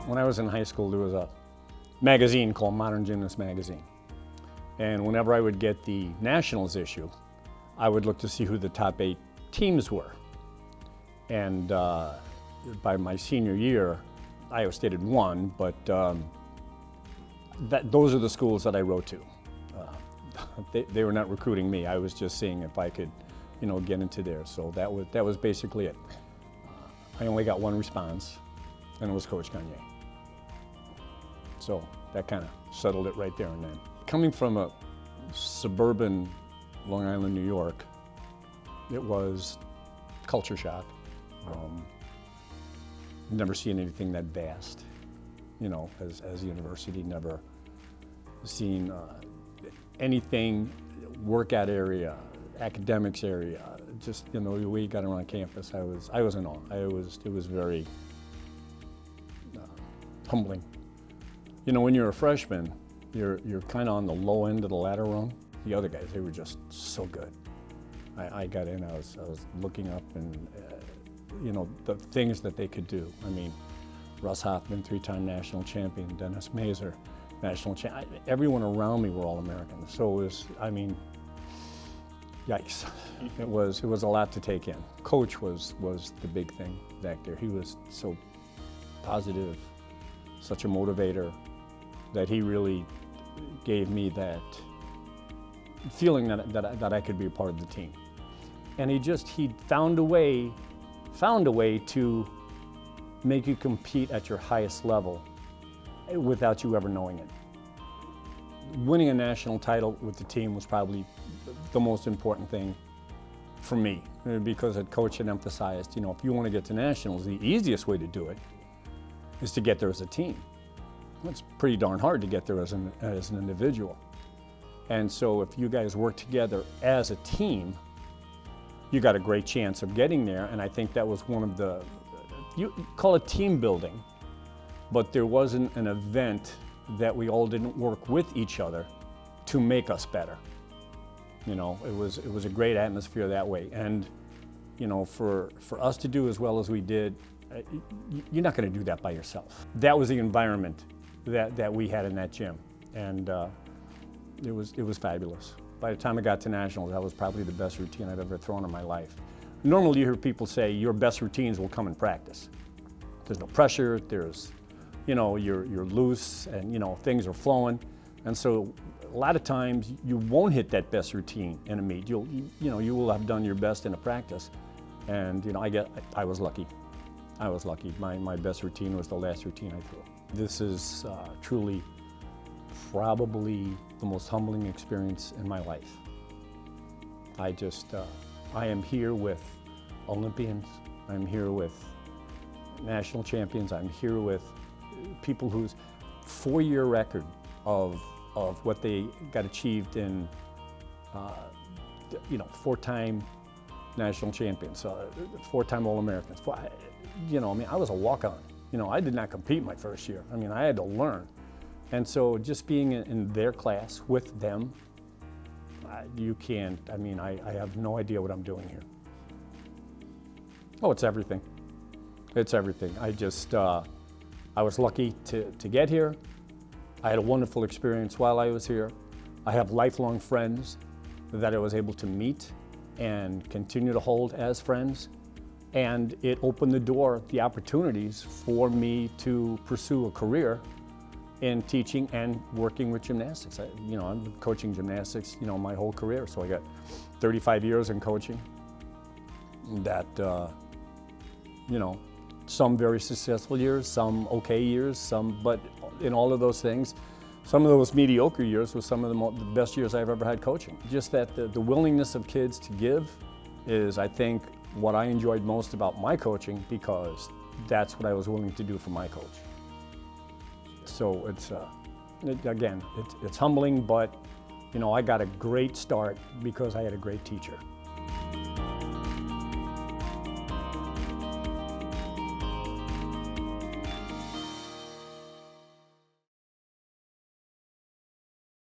When I was in high school, there was a magazine called Modern Gymnast Magazine. And whenever I would get the nationals issue, I would look to see who the top 8 teams were. And by my senior year, Iowa State had won, but those are the schools that I wrote to. They were not recruiting me. I was just seeing if I could, get into there. So that was basically it. I only got one response, and it was Coach Gagne. So that kind of settled it right there and then. Coming from a suburban Long Island, New York, it was culture shock. Never seen anything that vast, as a university, never seen anything, workout area, academics area, just, the way we got around campus. I was in awe. It was very humbling. When you're a freshman, you're kind of on the low end of the ladder rung. The other guys, they were just so good. I got in, I was looking up and, the things that they could do. I mean, Russ Hoffman, 3-time national champion, Dennis Mazer, national champion. Everyone around me were all Americans. So it was, yikes. It was a lot to take in. Coach was the big thing back there. He was so positive, such a motivator, that he really gave me that feeling that I could be a part of the team. And he found a way to make you compete at your highest level without you ever knowing it. Winning a national title with the team was probably the most important thing for me, because Coach had emphasized, if you want to get to nationals, the easiest way to do it is to get there as a team. It's pretty darn hard to get there as an individual. And so if you guys work together as a team, you got a great chance of getting there. And I think that was one of you call it team building, but there wasn't an event that we all didn't work with each other to make us better. It was a great atmosphere that way. And, for us to do as well as we did, you're not going to do that by yourself. That was the environment that we had in that gym. And it was fabulous. By the time I got to nationals, that was probably the best routine I've ever thrown in my life. Normally you hear people say your best routines will come in practice. There's no pressure, there's, you're loose and, things are flowing. And so a lot of times you won't hit that best routine in a meet. You will have done your best in a practice. And, I was lucky. I was lucky. My best routine was the last routine I threw. This is truly probably the most humbling experience in my life. I am here with Olympians, I'm here with national champions, I'm here with people whose 4-year record of what they got achieved in, 4-time national champions, 4-time All-Americans. I was a walk-on. I did not compete my first year. I had to learn. And so just being in their class with them, you can't, I have no idea what I'm doing here. Oh, it's everything. It's everything. I was lucky to get here. I had a wonderful experience while I was here. I have lifelong friends that I was able to meet and continue to hold as friends. And it opened the opportunities for me to pursue a career in teaching and working with gymnastics. I've been coaching gymnastics, my whole career. So I got 35 years in coaching. That, some very successful years, some okay years, but in all of those things, some of those mediocre years were some of the best years I've ever had coaching. Just that the willingness of kids to give is, I think, what I enjoyed most about my coaching, because that's what I was willing to do for my coach. So it's humbling, but I got a great start because I had a great teacher.